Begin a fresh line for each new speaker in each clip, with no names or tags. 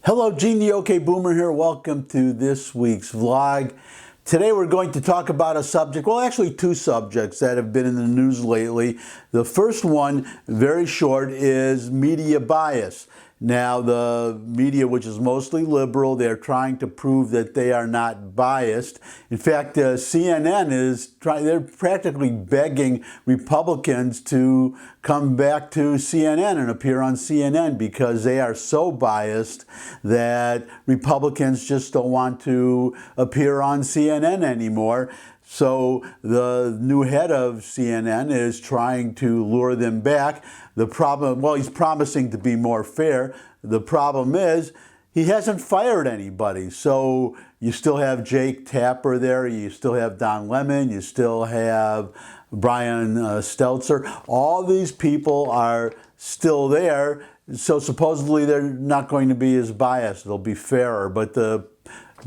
Hello, Gene the OK Boomer here. Welcome to this week's vlog. Today we're going to talk about a subject, well actually two subjects that have been in the news lately. The first one, very short, is media bias. Now the media, which is mostly liberal, they're trying to prove that they are not biased. In fact, CNN they're practically begging Republicans to come back to CNN and appear on CNN because they are so biased that Republicans just don't want to appear on CNN anymore. So the new head of CNN is trying to lure them back. The problem, well, he's promising to be more fair. The problem is he hasn't fired anybody. So you still have Jake Tapper there, you still have Don Lemon, you still have Brian Stelter. All these people are still there. So supposedly they're not going to be as biased. They'll be fairer. But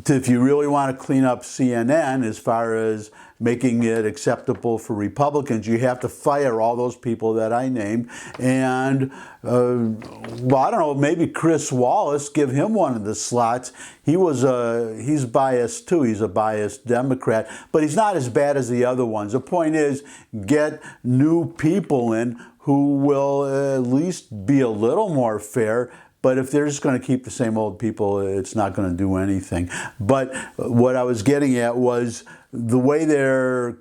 if you really want to clean up CNN as far as making it acceptable for Republicans, you have to fire all those people that I named. And, well, I don't know, maybe Chris Wallace, give him one of the slots. He's biased too. He's a biased Democrat, but he's not as bad as the other ones. The point is, get new people in who will at least be a little more fair. But if they're just going to keep the same old people, it's not going to do anything. But what I was getting at was the way they're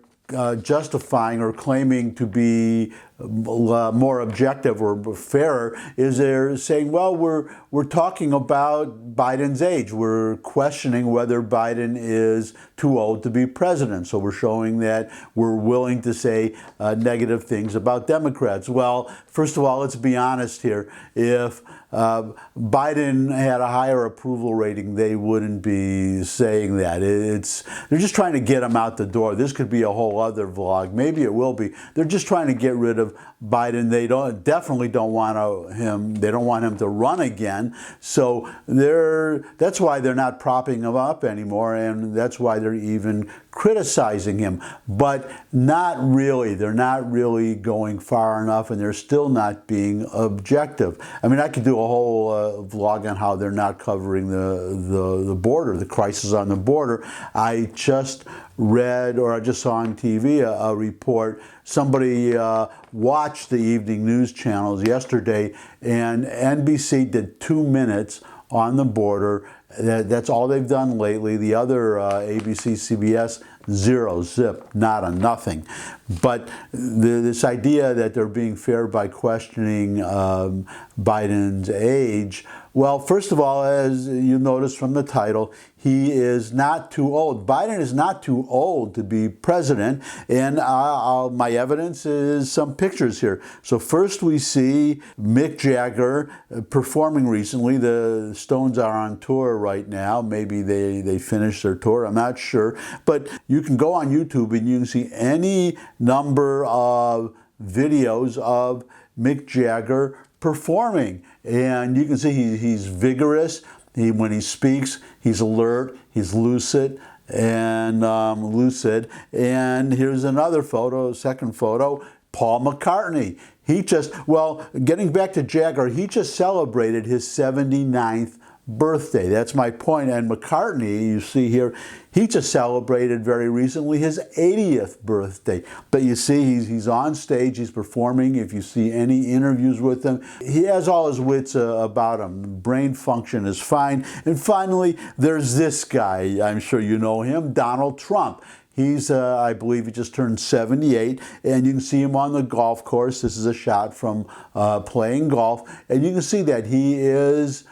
justifying or claiming to be more objective or fairer is they're saying, well, we're talking about Biden's age. We're questioning whether Biden is too old to be president. So we're showing that we're willing to say negative things about Democrats. Well, first of all, let's be honest here. If Biden had a higher approval rating, they wouldn't be saying that. They're just trying to get him out the door. This could be a whole other vlog. Maybe it will be. They're just trying to get rid of Biden. They definitely don't want him. They don't want him to run again. So that's why they're not propping him up anymore, and that's why they're even criticizing him. But not really. They're not really going far enough, and they're still not being objective. I mean, I could do a whole vlog on how they're not covering the border, the crisis on the border. I just read, or I just saw on TV a report. Somebody watched the evening news channels yesterday, and NBC did 2 minutes on the border. That's all they've done lately. The other ABC, CBS, zero, zip, nada, nothing. But this idea that they're being fair by questioning Biden's age, well, first of all, as you notice from the title, he is not too old. Biden is not too old to be president, and my evidence is some pictures here. So first we see Mick Jagger performing recently. The Stones are on tour right now. Maybe they finished their tour, I'm not sure. But you can go on YouTube and you can see any number of videos of Mick Jagger performing, and you can see he's vigorous. When he speaks, he's alert, he's lucid, and here's another photo, second photo, Paul McCartney. Getting back to Jagger, he just celebrated his 79th birthday. That's my point. And McCartney, you see here, he just celebrated very recently his 80th birthday. But you see, he's on stage, he's performing. If you see any interviews with him, he has all his wits about him. Brain function is fine. And finally, there's this guy. I'm sure you know him, Donald Trump. He's, I believe he just turned 78, and you can see him on the golf course. This is a shot from playing golf, and you can see that he's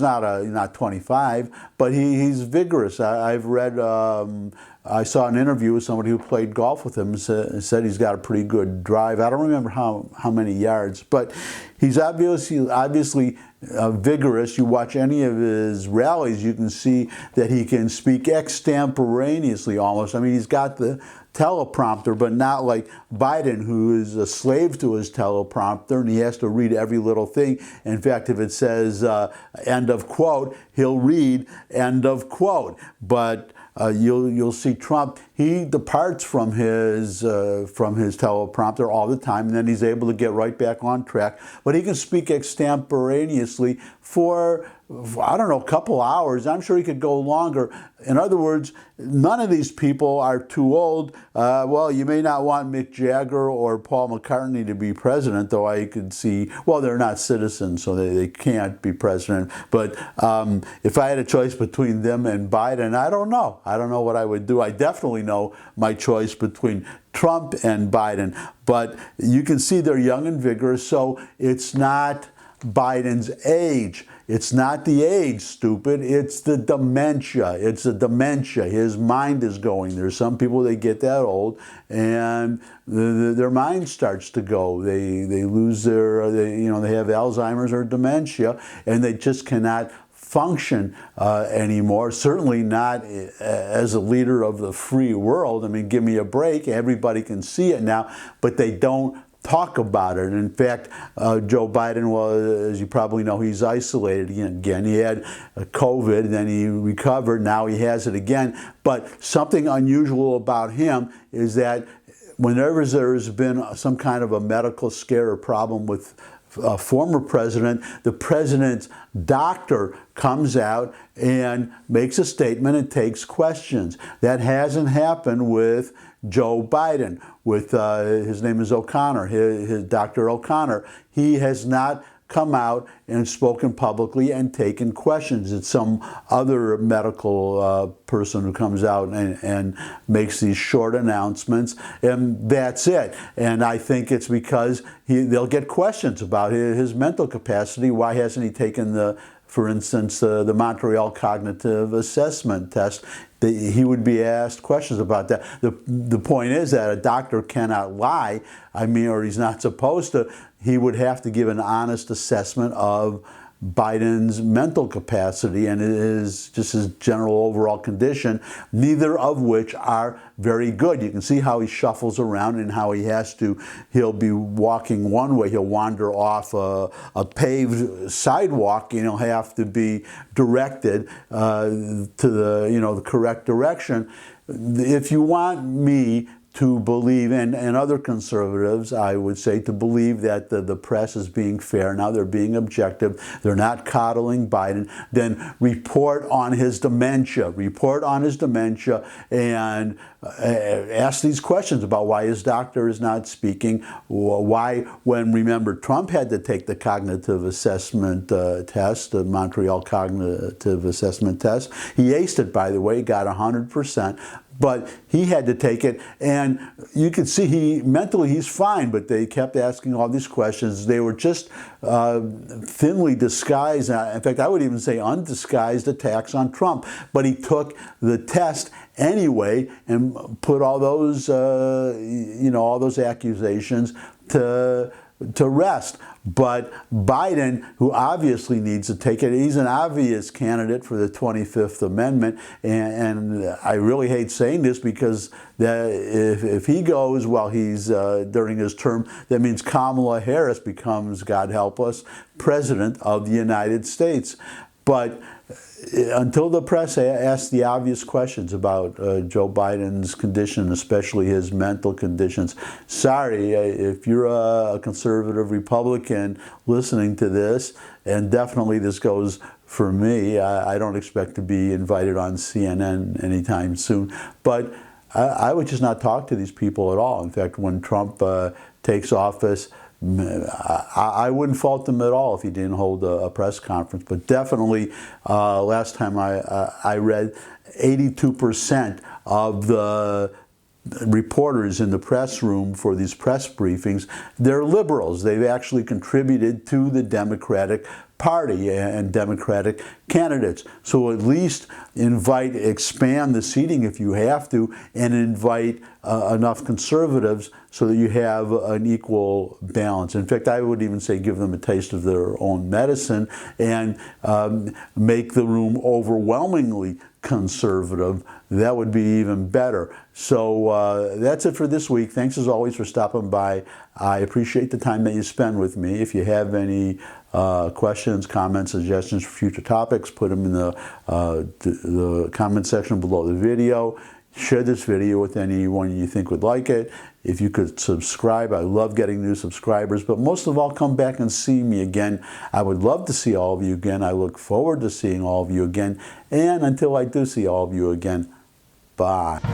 not 25, but he's vigorous. I've read, I saw an interview with somebody who played golf with him and said he's got a pretty good drive. I don't remember how many yards, but he's obviously vigorous. You watch any of his rallies, you can see that he can speak extemporaneously almost. I mean, he's got the teleprompter, but not like Biden, who is a slave to his teleprompter, and he has to read every little thing. In fact, if it says end of quote, he'll read end of quote. But you'll see Trump, he departs from his teleprompter all the time, and then he's able to get right back on track. But he can speak extemporaneously for, I don't know, a couple hours. I'm sure he could go longer. In other words, none of these people are too old. Well, you may not want Mick Jagger or Paul McCartney to be president, though I could see, well, they're not citizens, so they can't be president. But if I had a choice between them and Biden, I don't know. I don't know what I would do. I definitely know my choice between Trump and Biden. But you can see they're young and vigorous, so it's not Biden's age. It's not the age, stupid. It's the dementia. It's the dementia. His mind is going. There's some people, they get that old and their mind starts to go. They lose their, they have Alzheimer's or dementia, and they just cannot function anymore. Certainly not as a leader of the free world. I mean, give me a break. Everybody can see it now, but they don't talk about it. In fact, Joe Biden, well, as you probably know, he's isolated again. He had COVID, then he recovered, now he has it again. But something unusual about him is that whenever there's been some kind of a medical scare or problem with a former president, the president's doctor comes out and makes a statement and takes questions. That hasn't happened with Joe Biden. With his name is O'Connor, his Dr. O'Connor. He has not come out and spoken publicly and taken questions. It's some other medical person who comes out and makes these short announcements, and that's it. And I think it's because they'll get questions about his mental capacity. Why hasn't he taken for instance, the Montreal Cognitive Assessment Test? He would be asked questions about that. The point is that a doctor cannot lie, or he's not supposed to. He would have to give an honest assessment of Biden's mental capacity and his general overall condition, neither of which are very good. You can see how he shuffles around and how he'll be walking one way, he'll wander off a paved sidewalk, and he'll have to be directed to the correct direction. If you want me to believe, and other conservatives, I would say, to believe that the press is being fair. Now they're being objective. They're not coddling Biden. Then report on his dementia. Report on his dementia and ask these questions about why his doctor is not speaking. Why, remember, Trump had to take the cognitive assessment test, the Montreal Cognitive Assessment Test. He aced it, by the way, got 100%. But he had to take it, and you could see mentally he's fine, but they kept asking all these questions. They were just thinly disguised, in fact, I would even say undisguised attacks on Trump. But he took the test anyway and put all those, all those accusations to rest. But Biden, who obviously needs to take it, he's an obvious candidate for the 25th Amendment, and I really hate saying this because if he goes while he's during his term, that means Kamala Harris becomes, God help us, President of the United States. But until the press asks the obvious questions about Joe Biden's condition, especially his mental conditions, sorry, if you're a conservative Republican listening to this, and definitely this goes for me, I don't expect to be invited on CNN anytime soon, but I would just not talk to these people at all. In fact, when Trump takes office, I wouldn't fault him at all if he didn't hold a press conference. But definitely, last time I read, 82% of the reporters in the press room for these press briefings, they're liberals. They've actually contributed to the Democratic Party and Democratic candidates. So at least expand the seating if you have to, and invite enough conservatives so that you have an equal balance. In fact, I would even say give them a taste of their own medicine and make the room overwhelmingly conservative. That would be even better. So that's it for this week. Thanks as always for stopping by. I appreciate the time that you spend with me. If you have any questions, comments, suggestions for future topics, put them in the comment section below the video. Share this video with anyone you think would like it. If you could subscribe, I love getting new subscribers, but most of all, come back and see me again. I would love to see all of you again. I look forward to seeing all of you again. And until I do see all of you again, bye.